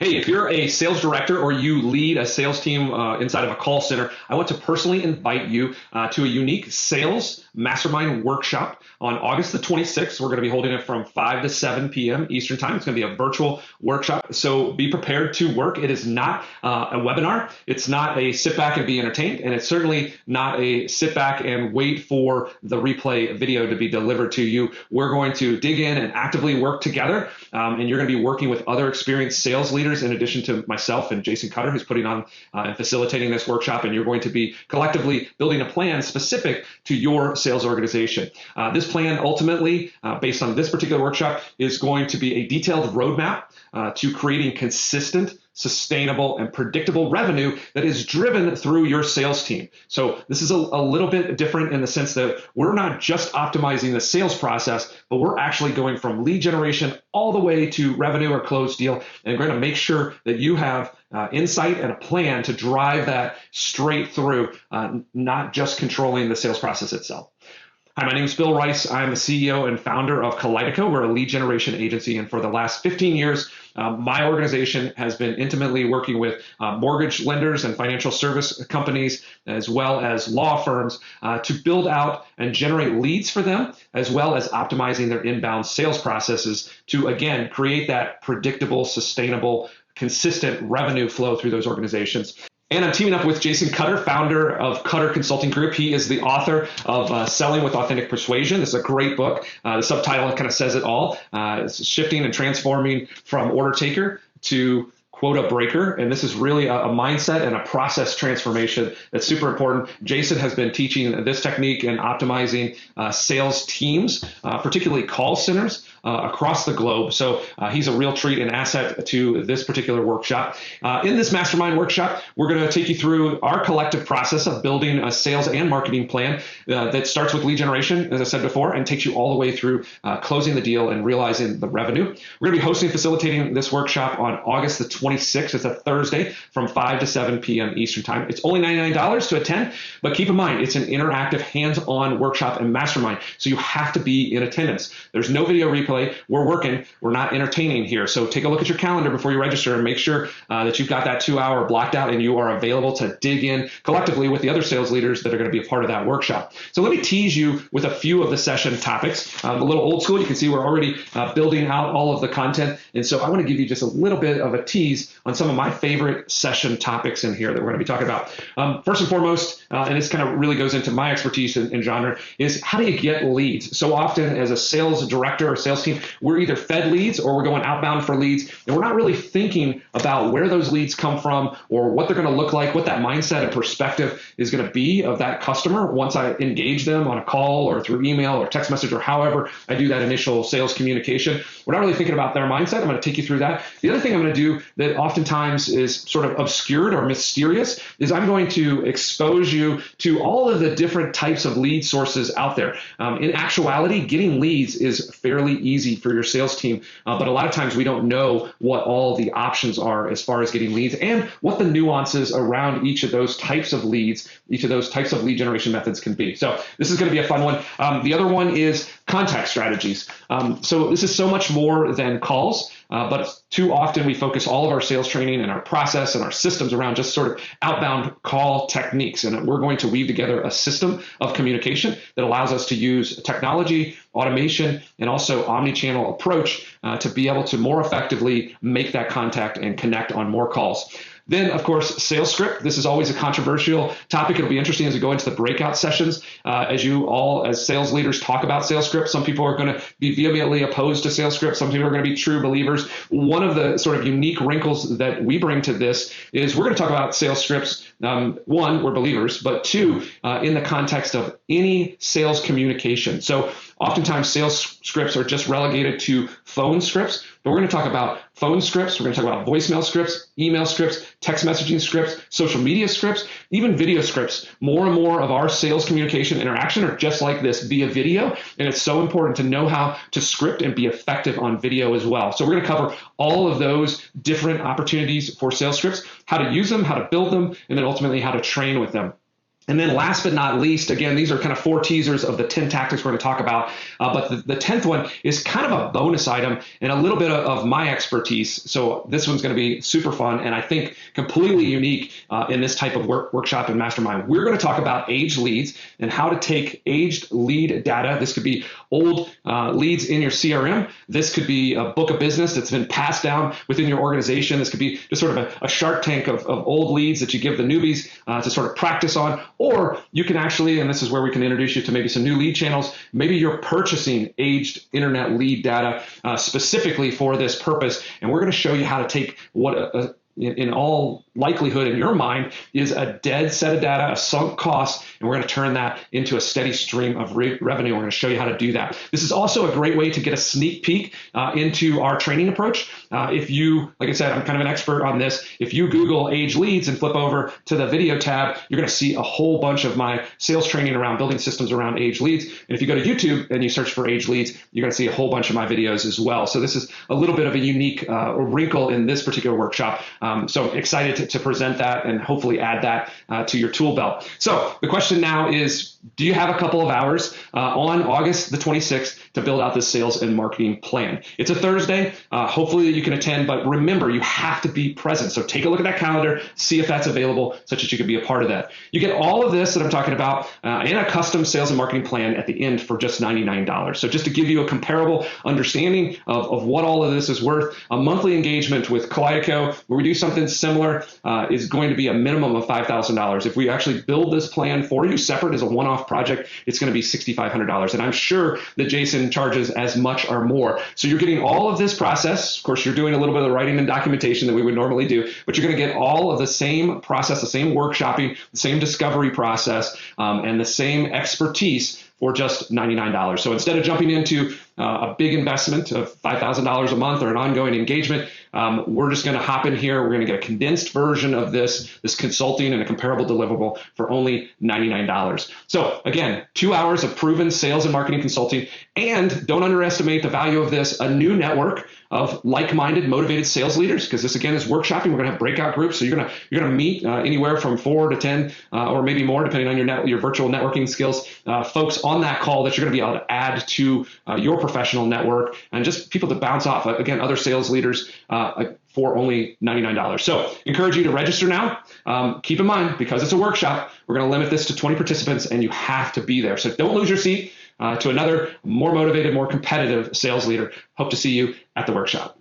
Hey, if you're a sales director or you lead a sales team inside of a call center, I want to personally invite you to a unique sales mastermind workshop on August the 26th. We're going to be holding it from 5 to 7 p.m. Eastern time. It's going to be a virtual workshop, so be prepared to work. It is not a webinar. It's not a sit back and be entertained, and it's certainly not a sit back and wait for the replay video to be delivered to you. We're going to dig in and actively work together, and you're going to be working with other experienced sales leaders in addition to myself and Jason Cutter, who's putting on and facilitating this workshop, and you're going to be collectively building a plan specific to your sales organization. This plan ultimately, based on this particular workshop, is going to be a detailed roadmap to creating consistent, sustainable, and predictable revenue that is driven through your sales team. So this is a little bit different in the sense that we're not just optimizing the sales process, but we're actually going from lead generation all the way to revenue or closed deal. And we're going to make sure that you have insight and a plan to drive that straight through, not just controlling the sales process itself. Hi, my name is Bill Rice. I'm the CEO and founder of Kaleidico. We're a lead generation agency, and for the last 15 years, my organization has been intimately working with mortgage lenders and financial service companies, as well as law firms, to build out and generate leads for them, as well as optimizing their inbound sales processes to, again, create that predictable, sustainable, consistent revenue flow through those organizations. And I'm teaming up with Jason Cutter, founder of Cutter Consulting Group. He is the author of Selling with Authentic Persuasion. This is a great book. The subtitle kind of says it all. It's shifting and transforming from order taker to quota breaker. And this is really a mindset and a process transformation that's super important. Jason has been teaching this technique and optimizing sales teams, particularly call centers across the globe. So he's a real treat and asset to this particular workshop. In this mastermind workshop, we're going to take you through our collective process of building a sales and marketing plan that starts with lead generation, as I said before, and takes you all the way through closing the deal and realizing the revenue. We're going to be hosting and facilitating this workshop on August the 26th. It's a Thursday from 5 to 7 p.m. Eastern time. It's only $99 to attend, but keep in mind, it's an interactive hands-on workshop and mastermind. So you have to be in attendance. There's no video replay. We're working. We're not entertaining here. So take a look at your calendar before you register and make sure that you've got that 2 hour blocked out and you are available to dig in collectively with the other sales leaders that are going to be a part of that workshop. So let me tease you with a few of the session topics. A little old school. You can see we're already building out all of the content. And so I want to give you just a little bit of a tease on some of my favorite session topics in here that we're going to be talking about. First and foremost, and this kind of really goes into my expertise in genre, is how do you get leads? So often as a sales director or sales team, we're either fed leads or we're going outbound for leads, and we're not really thinking about where those leads come from or what they're going to look like, what that mindset and perspective is going to be of that customer once I engage them on a call or through email or text message or however I do that initial sales communication. We're not really thinking about their mindset. I'm going to take you through that. The other thing I'm going to do that oftentimes is sort of obscured or mysterious is I'm going to expose you to all of the different types of lead sources out there. In actuality, getting leads is fairly easy for your sales team, but a lot of times we don't know what all the options are as far as getting leads and what the nuances around each of those types of leads, each of those types of lead generation methods can be. So this is going to be a fun one. The other one is contact strategies. So this is so much more than calls, but too often we focus all of our sales training and our process and our systems around just sort of outbound call techniques. And we're going to weave together a system of communication that allows us to use technology, automation, and also omni-channel approach to be able to more effectively make that contact and connect on more calls. Then, of course, sales script. This is always a controversial topic. It'll be interesting as we go into the breakout sessions. As you all, as sales leaders, talk about sales script, some people are going to be vehemently opposed to sales script. Some people are going to be true believers. One of the sort of unique wrinkles that we bring to this is we're going to talk about sales scripts. One, we're believers, but two, in the context of any sales communication. So oftentimes sales scripts are just relegated to phone scripts, but we're going to talk about phone scripts. We're going to talk about voicemail scripts, email scripts, text messaging scripts, social media scripts, even video scripts. More and more of our sales communication interaction are just like this via video. And it's so important to know how to script and be effective on video as well. So we're going to cover all of those different opportunities for sales scripts, how to use them, how to build them, and then ultimately how to train with them. And then last but not least, again, these are kind of 4 teasers of the 10 tactics we're going to talk about. But the 10th one is kind of a bonus item and a little bit of my expertise. So this one's going to be super fun and I think completely unique in this type of workshop and mastermind. We're going to talk about aged leads and how to take aged lead data. This could be old leads in your CRM. This could be a book of business that's been passed down within your organization. This could be just sort of a shark tank of old leads that you give the newbies to sort of practice on. Or you can actually, and this is where we can introduce you to maybe some new lead channels, maybe you're purchasing aged internet lead data specifically for this purpose. And we're going to show you how to take what in all likelihood in your mind is a dead set of data, a sunk cost, and we're going to turn that into a steady stream of revenue. We're going to show you how to do that. This is also a great way to get a sneak peek into our training approach. If you, like I said, I'm kind of an expert on this. If you Google age leads and flip over to the video tab, you're going to see a whole bunch of my sales training around building systems around age leads. And if you go to YouTube and you search for age leads, you're going to see a whole bunch of my videos as well. So this is a little bit of a unique wrinkle in this particular workshop. So excited to present that and hopefully add that to your tool belt. So the question now is, do you have a couple of hours on August the 26th to build out this sales and marketing plan? It's a Thursday. Hopefully you can attend, but remember, you have to be present. So take a look at that calendar, see if that's available such that you can be a part of that. You get all of this that I'm talking about in a custom sales and marketing plan at the end for just $99. So just to give you a comparable understanding of what all of this is worth, a monthly engagement with Kaleido, where we do something similar, is going to be a minimum of $5,000. If we actually build this plan for you separate as a one-off project, it's going to be $6,500. And I'm sure that Jason charges as much or more. So you're getting all of this process. Of course, you're doing a little bit of the writing and documentation that we would normally do, but you're going to get all of the same process, the same workshopping, the same discovery process, and the same expertise for just $99. So instead of jumping into a big investment of $5,000 a month or an ongoing engagement, we're just going to hop in here. We're going to get a condensed version of this consulting and a comparable deliverable for only $99. So again, 2 hours of proven sales and marketing consulting. And don't underestimate the value of this, a new network of like-minded, motivated sales leaders, because this again is workshopping. We're going to have breakout groups, so you're going to meet anywhere from 4 to 10 or maybe more, depending on your virtual networking skills. Folks on that call that you're going to be able to add to your professional network, and just people to bounce off. Again, other sales leaders for only $99. So encourage you to register now. Keep in mind, because it's a workshop, we're going to limit this to 20 participants, and you have to be there. So don't lose your seat to another more motivated, more competitive sales leader. Hope to see you at the workshop.